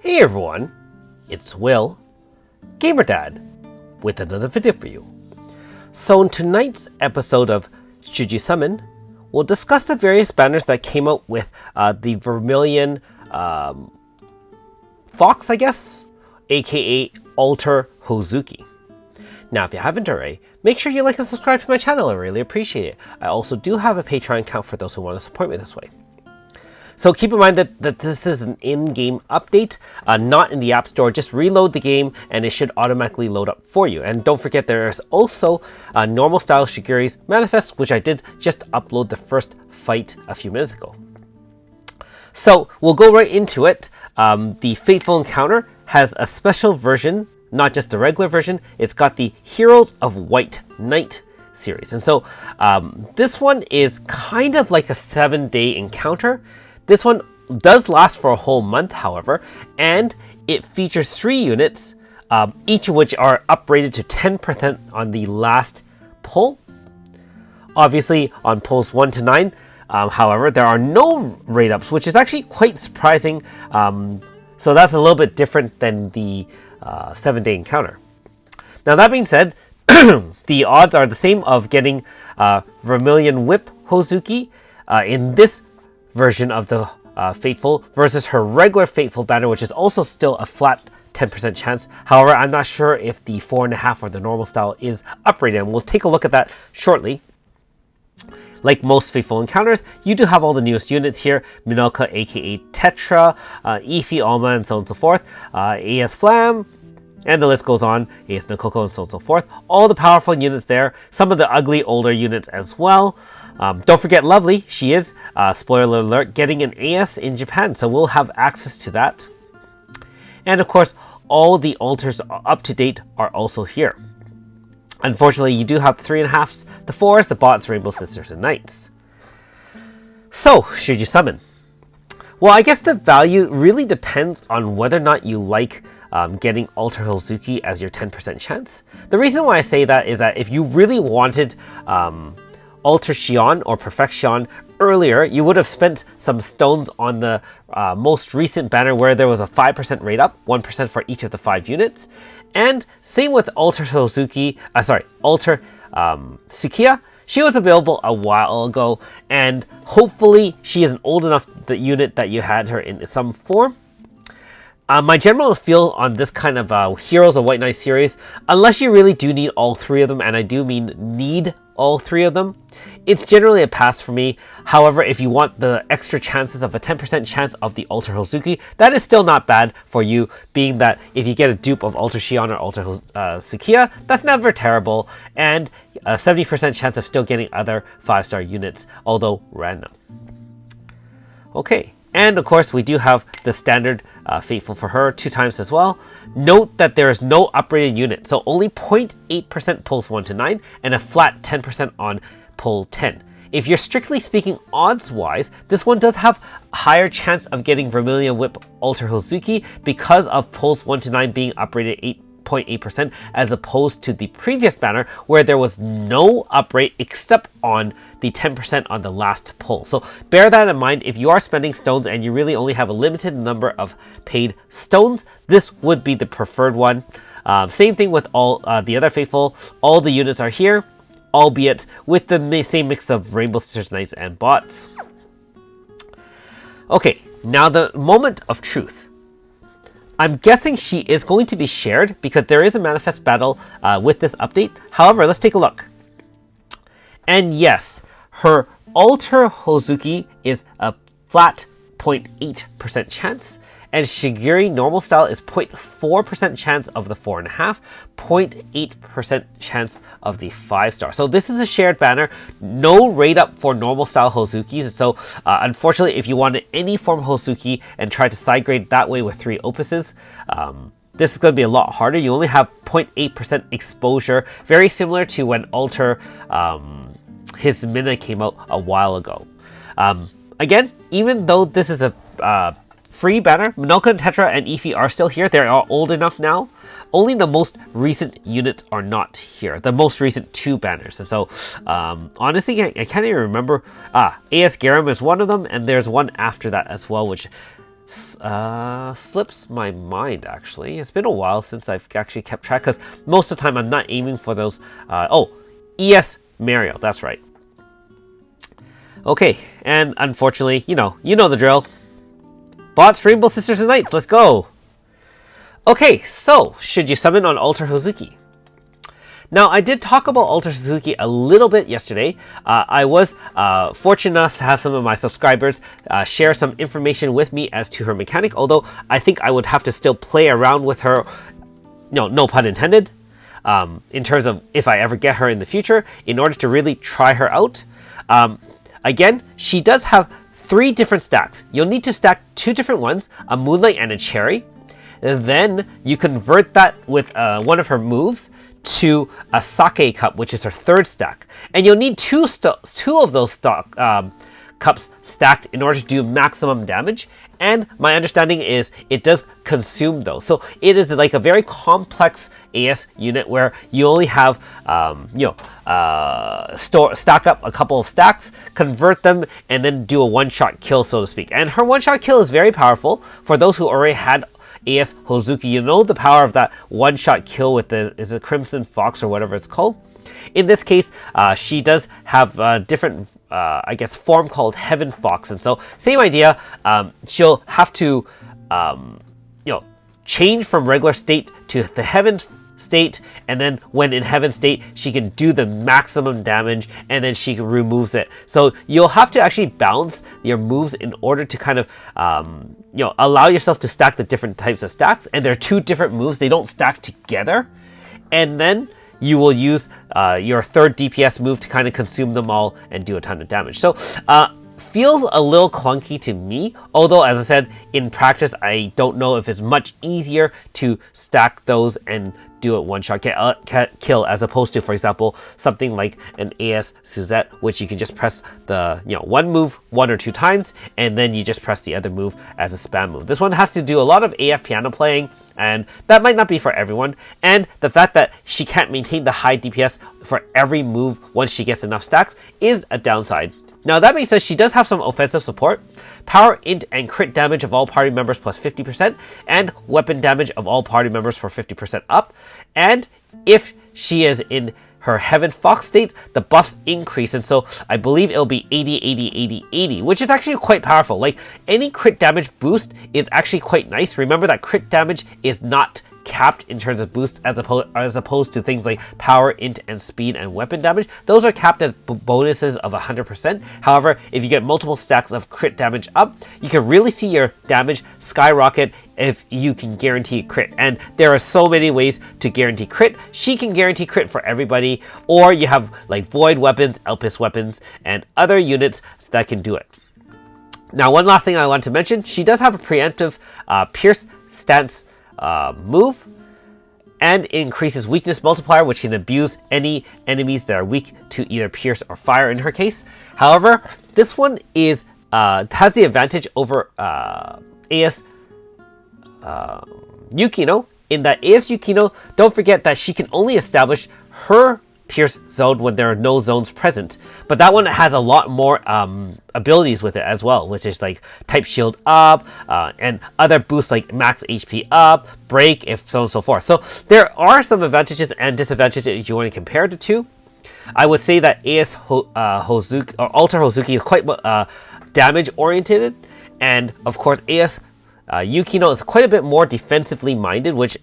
Hey everyone, it's Will, Gamerdad, with another video for you. So in tonight's episode of Should You Summon, we'll discuss the various banners that came out with the Vermillion Fox, I guess, aka Alter Hozuki. Now, if you haven't already, make sure you like and subscribe to my channel. I really appreciate it. I also do have a Patreon account for those who want to support me this way. So keep in mind that this is an in-game update, not in the App Store. Just reload the game and it should automatically load up for you. And don't forget there's also normal style Shigiri's manifest, which I did just upload the first fight a few minutes ago. So we'll go right into it. The Fateful encounter has a special version, not just the regular version. It's got the Heroes of White Knight series. And so this one is kind of like a 7-day encounter. This one does last for a whole month, however, and it features 3 units, each of which are uprated to 10% on the last pull. Obviously, on pulls 1 to 9, however, there are no rate ups, which is actually quite surprising. So that's a little bit different than the 7-day encounter. Now, that being said, the odds are the same of getting Vermillion Whip Hozuki in this version of the Fateful versus her regular Fateful banner, which is also still a flat 10% chance. However, I'm not sure if the 4.5 or the normal style is uprated, and we'll take a look at that shortly. Like most Fateful encounters, you do have all the newest units here: Minoka, aka Tetra, Ify, Alma, and so on and so forth, AS Flam, and the list goes on, AS Nakoko, and so on and so forth. All the powerful units there, some of the ugly older units as well. Don't forget Lovely, she is, spoiler alert, getting an AS in Japan, so we'll have access to that. And of course, all the alters up to date are also here. Unfortunately, you do have the 3.5s, the 4s, the bots, Rainbow Sisters, and Knights. So, should you summon? Well, I guess the value really depends on whether or not you like getting Alter Hozuki as your 10% chance. The reason why I say that is that if you really wanted Alter Xion or Perfect Xion earlier, you would have spent some stones on the most recent banner where there was a 5% rate up, 1% for each of the 5 units. And same with Alter Hozuki, Alter Sukiya. She was available a while ago, and hopefully she is an old enough unit that you had her in some form. My general feel on this kind of Heroes of White Knight series, unless you really do need all 3 of them, and I do mean need all 3 of them, it's generally a pass for me. However, if you want the extra chances of a 10% chance of the Alter Hozuki, that is still not bad for you, being that if you get a dupe of Alter Xion or Alter Sukiya, that's never terrible, and a 70% chance of still getting other 5-star units, although random. Okay. And of course, we do have the standard Fateful for her 2 times as well. Note that there is no uprated unit, so only 0.8% pulls 1 to 9 and a flat 10% on pull 10. If you're strictly speaking odds-wise, this one does have a higher chance of getting Vermillion Whip Alter Hozuki because of pulls 1 to 9 being uprated 8.8% as opposed to the previous banner where there was no uprate except on the 10% on the last pull. So bear that in mind. If you are spending stones and you really only have a limited number of paid stones, this would be the preferred one. Same thing with all the other Fateful. All the units are here, albeit with the same mix of Rainbow Sisters, Knights, and bots. Okay, now the moment of truth. I'm guessing she is going to be shared because there is a manifest battle with this update. However, let's take a look. And yes, her Alter Hozuki is a flat 0.8% chance, and Shigiri normal style is 0.4% chance of the 4.5, 0.8% chance of the 5-star. So this is a shared banner, no rate up for normal style Hozukis. So unfortunately, if you wanted any form of Hozuki and tried to side grade that way with 3 opuses, this is going to be a lot harder. You only have 0.8% exposure, very similar to when Alter his Mina came out a while ago. Again, even though this is a free banner, Minoka and Tetra and Ify are still here. They are old enough now. Only the most recent units are not here. The most recent 2 banners. And so, honestly, I can't even remember. AS Garam is one of them, and there's one after that as well, which slips my mind, actually. It's been a while since I've actually kept track, because most of the time I'm not aiming for those. ES Mario, that's right. Okay, and unfortunately, you know the drill. Bots, Rainbow Sisters and Knights, let's go! Okay, so, should you summon on Alter Hozuki? Now, I did talk about Alter Hozuki a little bit yesterday. I was fortunate enough to have some of my subscribers share some information with me as to her mechanic, although I think I would have to still play around with her, no pun intended, in terms of if I ever get her in the future, in order to really try her out. Again, she does have 3 different stacks. You'll need to stack 2 different ones, a Moonlight and a Cherry. And then you convert that with one of her moves to a Sake cup, which is her 3rd stack. And you'll need two of those cups stacked in order to do maximum damage. And my understanding is it does consume those. So it is like a very complex AS unit where you only have, stack up a couple of stacks, convert them, and then do a one-shot kill, so to speak. And her one-shot kill is very powerful. For those who already had AS Hozuki, you know the power of that one-shot kill with is it Crimson Fox or whatever it's called. In this case, she does have a different, form called Heaven Fox, and so same idea. She'll have to, change from regular state to the Heaven state, and then when in Heaven state, she can do the maximum damage, and then she removes it. So you'll have to actually balance your moves in order to kind of, allow yourself to stack the different types of stacks. And there are 2 different moves; they don't stack together. And then you will use your 3rd DPS move to kind of consume them all and do a ton of damage. So feels a little clunky to me, although as I said, in practice I don't know if it's much easier to stack those and do it one-shot kill, as opposed to, for example, something like an AS Suzette, which you can just press the one move 1 or 2 times, and then you just press the other move as a spam move. This one has to do a lot of AF piano playing, and that might not be for everyone. And the fact that she can't maintain the high DPS for every move once she gets enough stacks is a downside. Now that being said, she does have some offensive support. Power, int, and crit damage of all party members plus 50%, and weapon damage of all party members for 50% up. And if she is in her Heaven Fox state, the buffs increase, and so I believe it'll be 80, 80, 80, 80, which is actually quite powerful. Like, any crit damage boost is actually quite nice. Remember that crit damage is not capped in terms of boosts as opposed to things like power, int, and speed and weapon damage. Those are capped at bonuses of 100%. However, if you get multiple stacks of crit damage up, you can really see your damage skyrocket if you can guarantee crit. And there are so many ways to guarantee crit. She can guarantee crit for everybody, or you have like void weapons, Elpis weapons, and other units that can do it. Now, one last thing I want to mention, she does have a preemptive Pierce stance move, and increases weakness multiplier, which can abuse any enemies that are weak to either pierce or fire in her case. However, this one is has the advantage over AS Yukino, in that AS Yukino, don't forget that she can only establish her Pierce zone when there are no zones present, but that one has a lot more abilities with it as well, which is like type shield up, and other boosts like max HP up, break, if so on and so forth. So there are some advantages and disadvantages if you want to compare the two. I would say that AS Hozuki or Alter Hozuki is quite damage oriented, and of course AS Yukino is quite a bit more defensively minded, which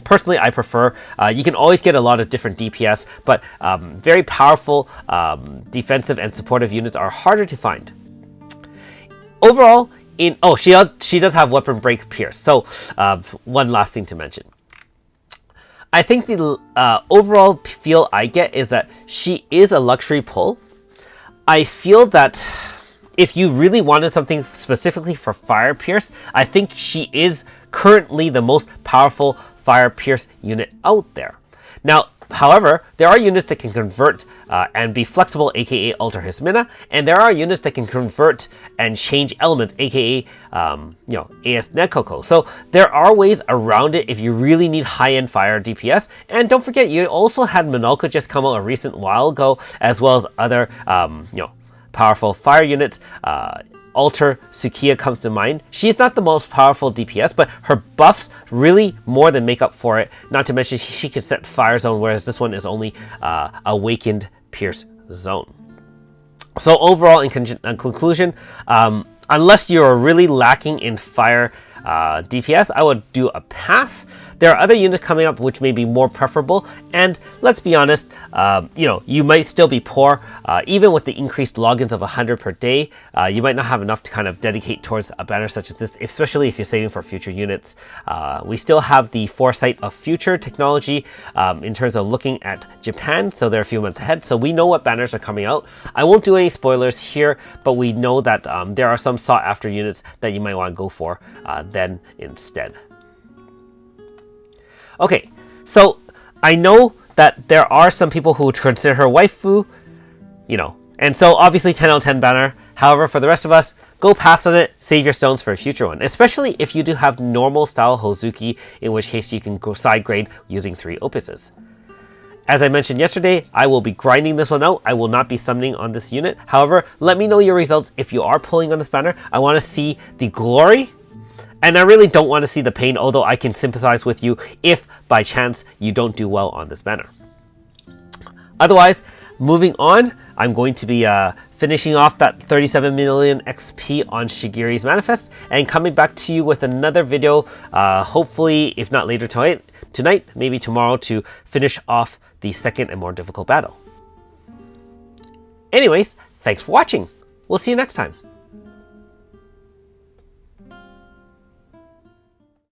personally I prefer. You can always get a lot of different DPS, but very powerful defensive and supportive units are harder to find. Overall, she does have weapon break pierce. So one last thing to mention. I think the overall feel I get is that she is a luxury pull. I feel that if you really wanted something specifically for Fire Pierce, I think she is currently the most powerful Fire Pierce unit out there. Now, however, there are units that can convert and be flexible, aka alter his mana, and there are units that can convert and change elements, aka AS Nekoko. So there are ways around it if you really need high-end fire DPS. And don't forget, you also had Minolka just come out a recent while ago, as well as other powerful fire units. Alter Sukiya comes to mind. She's not the most powerful DPS, but her buffs really more than make up for it. Not to mention she can set Fire Zone, whereas this one is only Awakened Pierce Zone. So overall, in conclusion, unless you're really lacking in fire DPS, I would do a pass. There are other units coming up which may be more preferable, and let's be honest, you might still be poor. Even with the increased logins of 100 per day, you might not have enough to kind of dedicate towards a banner such as this, especially if you're saving for future units. We still have the foresight of future technology in terms of looking at Japan, so they're a few months ahead, so we know what banners are coming out. I won't do any spoilers here, but we know that there are some sought after units that you might want to go for then instead. Okay, so I know that there are some people who would consider her waifu, and so obviously 10 out of 10 banner. However, for the rest of us, go pass on it, save your stones for a future one, especially if you do have normal style Hozuki, in which case you can go side grade using 3 opuses. As I mentioned yesterday, I will be grinding this one out. I will not be summoning on this unit. However, let me know your results if you are pulling on this banner. I want to see the glory. And I really don't want to see the pain, although I can sympathize with you if, by chance, you don't do well on this banner. Otherwise, moving on, I'm going to be finishing off that 37 million XP on Shigiri's Manifest and coming back to you with another video, hopefully, if not later tonight, maybe tomorrow, to finish off the second and more difficult battle. Anyways, thanks for watching. We'll see you next time.